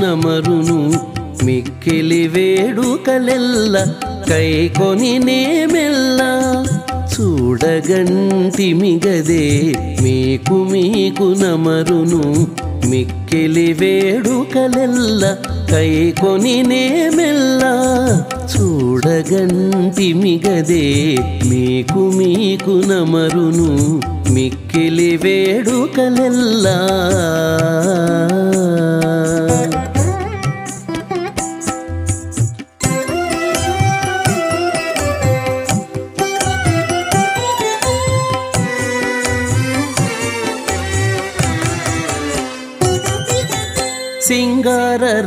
నమరును మిక్కిలి వేడుకలెల్ల కైకొని నేమెల్ల చూడగంటిమిగదే మీకు నమరును మిక్కిలి వేడుకలెల్ల కైకొని నేమెల్ల చూడగంటిమిగదే మీకు నమరును మిక్కిలి వేడుకలెల్లా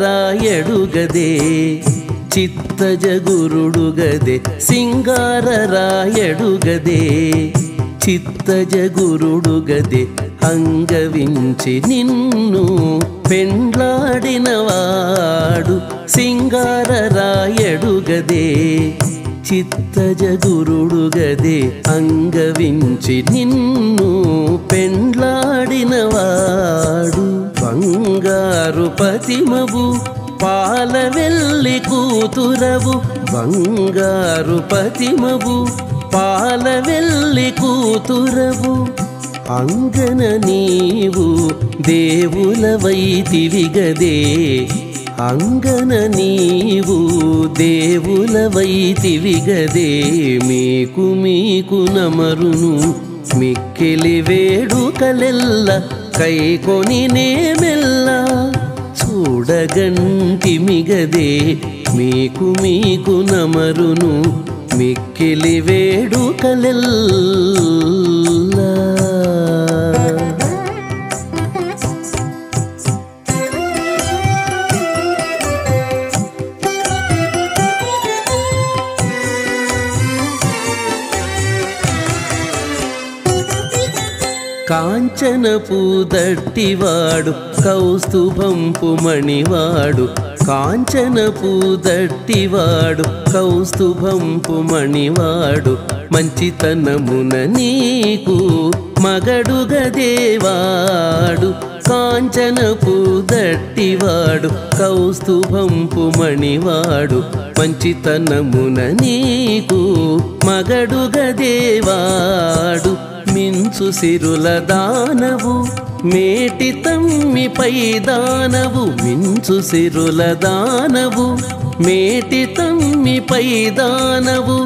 సింగారరాయడుగదే చిత్తజగురుడుగదే సింగారరాయడుగదే చిత్తజగురుడుగదే అంగవించి నిన్ను పెండ్లాడినవాడు సింగారరాయడుగదే చిత్తజగురుడుగదే అంగవించి నిన్ను పెండ్లాడినవాడు బంగారు పతిమవు పాలవెల్లి కూతురవు బంగారు పతిమవు పాలవెల్లి కూతురవు అంగన నీవు దేవులవైతివిగదే అంగన నీవు దేవులవైతివిగదే మీకు నమరును మిక్కిలి వేడుకలెల్ల కైకొని నేమెల్ల చూడగంటిమిగదే మీకు నమరును మిక్కిలి వేడుకలెల్లా కాంచనపు దట్టివాడు కౌస్తుభంపు మణివాడు కాంచనపు దట్టివాడు కౌస్తుభంపు మణివాడు మంచితనమున నీకు మగడుగదేవాడు కాంచనపు దట్టివాడు కౌస్తుభంపు మణివాడు మంచితనమున నీకు మగడుగదేవాడు మించు సిరుల దానవు మేటి తమ్మిపై దానవు మించు సిరుల దానవు మేటి తమ్మిపై దానవు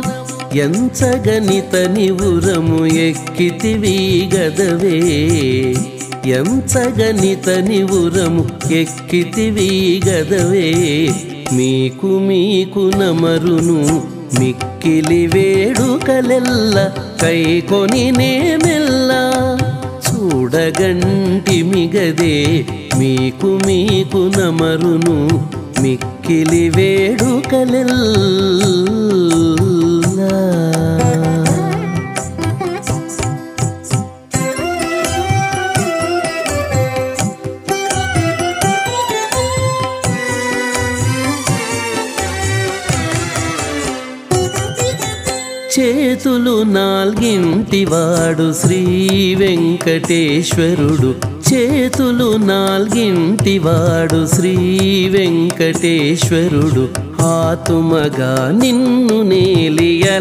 ఎంచగనిత నివురము ఎక్కితివి గదవే ఎంచగనిత నివురము ఎక్కితివి గదవే మీకు నమరును మిక్కిలి వేడుకలెల్ల కైకొని నేమెల్ల చూడగంటిమిగదే మీకు నమరును మిక్కిలి వేడుకలెల్లా చేతులు నాల్గింటివాడు శ్రీ వెంకటేశ్వరుడు చేతులు నాల్గింటివాడు శ్రీ వెంకటేశ్వరుడు ఆతుమగా నిన్ను నేలియలరెగదేవాడు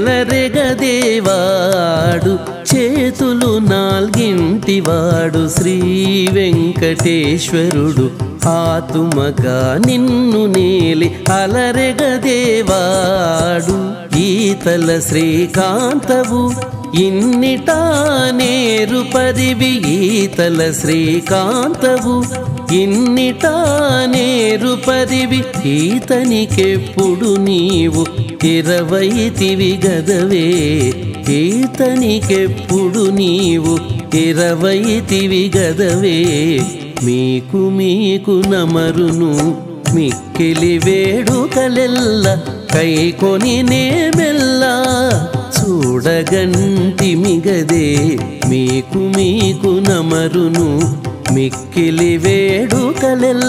చేతులు నాల్గింటివాడు శ్రీ వెంకటేశ్వరుడు ఆతుమగా నిన్ను నేలి అలరెగదేవాడు ఈతల శ్రీకాంతవు ఇన్నిటా నేరు పరివి ఈతల శ్రీకాంతవు ఇన్నిటా నేరు పరివి ఈతనికెప్పుడు నీవు ఇరవైతివి గదవే ఈతనికెప్పుడు నీవు ఇరవైతివి గదవే మీకు నమరును మిక్కిలి వేడుకలెల్ల కైకొని నేమెల్ల చూడగంటిమిగదే మీకు నమరును మిక్కిలి వేడుకలెల్లా